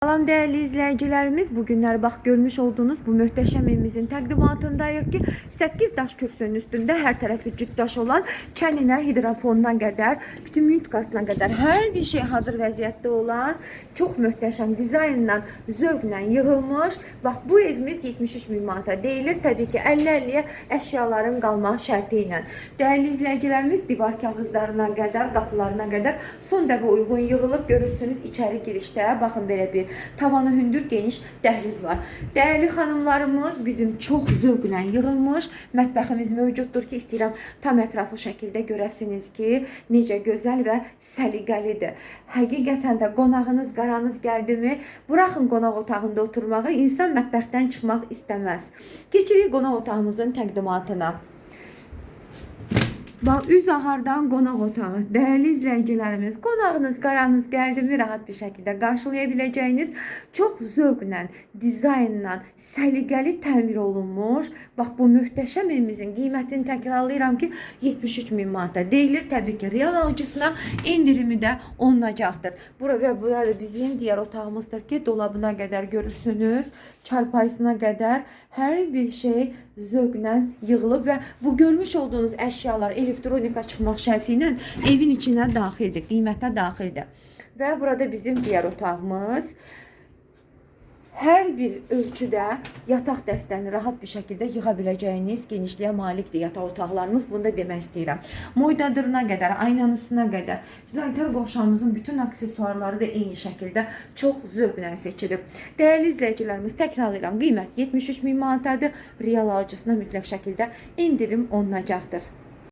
Salam değerli izleyicilerimiz, bugünler bak görmüş olduğunuz bu möhtəşəm evimizin təqdimatındayıq ki, 8 daş kürsünün üstünde her tarafı cüt daş olan çəninə, hidrofonuna kadar, bütün yutkasına kadar her bir şey hazır vəziyyətdə olan çok möhtəşəm dizaynla, zövqlə yığılmış. Bax bu evimiz 73 min manata deyilir. Tabii ki 50-50'ye eşyaların qalma şərti ilə. Değerli izleyicilerimiz, divar kağızlarına kadar, qapılarına kadar son dəfə uyğun yığılıb. Görürsünüz içeri girişte bakın belə bir tavanı hündür geniş dəhliz var. Değerli hanımlarımız, bizim çok zövqlə yığılmış mətbəximiz mövcuddur ki, istəyirəm tam ətraflı şəkildə görəsiniz ki, necə gözəl və səliqəlidir. Həqiqətən də qonağınız, qaranız gəldi mi, buraxın qonaq otağında oturmağı, insan mətbəxdən çıxmaq istəməz. Keçirik qonaq otağımızın təqdimatına. Bax, üz ahardan qonaq otağı. Değerli izleyicilerimiz, qonağınız, qaranız gəldi mi, rahat bir şəkildə qarşılayabiləcəyiniz çox zövqlə, dizaynla, səliqəli təmir olunmuş. Bax, bu möhtəşəm evimizin qiymətini təkrarlayıram ki, 73 min manata deyilir. Təbii ki, real alıcısına indirimi də olunacaqdır. Burada bizim diğer otağımızdır ki, dolabına kadar görürsünüz, çarpayısına kadar her bir şey zövqlə yığılıb və bu görmüş olduğunuz əşyalar elektronika çıxmaq şərti ilə evin içine daxildir, qiymətə daxildir. Və burada bizim diğer otağımız. Hər bir ölçüdə yataq dəstəni rahat bir şəkildə yığa biləcəyiniz genişliyə malikdir yataq otaqlarımız. Bunu da demək istəyirəm. Moydadırına qədər, aynanısına qədər, zaten qovşağımızın bütün aksesuarları da eyni şəkildə çox zövqlə seçilib. Değerli izleyicilerimiz, təkrarlayıram, qiymət 73 min manatadır. Real alıcısına mütləq şəkildə indirim olunacaqdır.